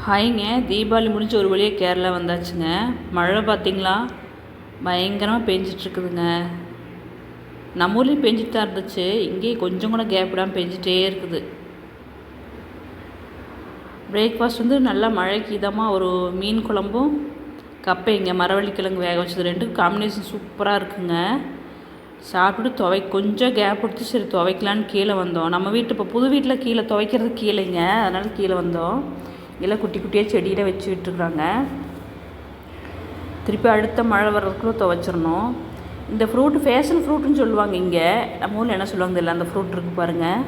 ஹாய்ங்க, தீபாவளி முடிஞ்சு ஒரு வழியாக கேரளா வந்தாச்சுங்க. மழை பார்த்திங்களா, பயங்கரமாக பெஞ்சிட்ருக்குதுங்க. நம்ம ஊர்லேயும் பெஞ்சிட்டு தான் இருந்துச்சு. இங்கேயும் கொஞ்சம் கூட கேப் விடாமல் பெஞ்சிட்டே இருக்குது. பிரேக்ஃபாஸ்ட் வந்து நல்லா மழைக்கு இதமாக ஒரு மீன் குழம்பும் கப்பைங்க மரவள்ளிக்கிழங்கு வேக வச்சது, ரெண்டும் காம்பினேஷன் சூப்பராக இருக்குங்க. சாப்பிட்டு கொஞ்சம் கேப் கொடுத்து சரி துவைக்கலான்னு கீழே வந்தோம். நம்ம வீட்டு இப்போ புது வீட்டில் கீழே துவைக்கிறது கீழேங்க, அதனால் கீழே வந்தோம். எல்லாம் குட்டி குட்டியாக செடியில் வச்சு விட்டுருக்குறாங்க. திருப்பி அடுத்த மழை வர்றதுக்குள்ளே துவைச்சிடணும். இந்த ஃப்ரூட்டு ஃபேஷன் ஃப்ரூட்டுன்னு சொல்லுவாங்க இங்கே. நம்ம ஊரில் என்ன சொல்லுவாங்க இல்லை, அந்த ஃப்ரூட் இருக்குது பாருங்கள்.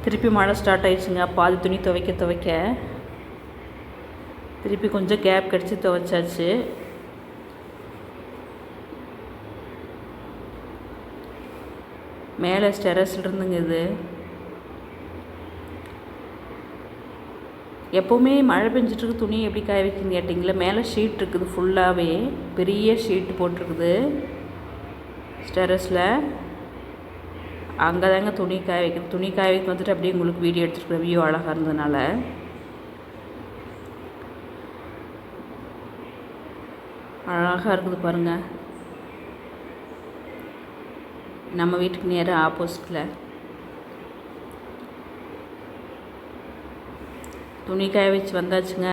திருப்பி மழை ஸ்டார்ட் ஆயிடுச்சுங்க. பாதி துணி துவைக்க திருப்பி கொஞ்சம் கேப் கிடச்சி துவைச்சாச்சு. மேலே டெரஸில் இருந்துங்க இது. எப்போவுமே மழை பெஞ்சிட்ருக்கு, துணி எப்படி காய வைக்கணும்னு கேட்டிங்களா, மேலே ஷீட் இருக்குது, ஃபுல்லாகவே பெரிய ஷீட்டு போட்டிருக்குது டெரஸில். அங்கே தாங்க துணி காய வைக்கணும். துணி காய வைக்க வந்துட்டு அப்படியே உங்களுக்கு வீடியோ எடுத்துருக்குற வியூ அழகாக இருந்ததுனால. அழகாக இருக்குது பாருங்கள். நம்ம வீட்டுக்கு நேராக ஆப்போசிட்டில் துணி காய வச்சு வந்தாச்சுங்க.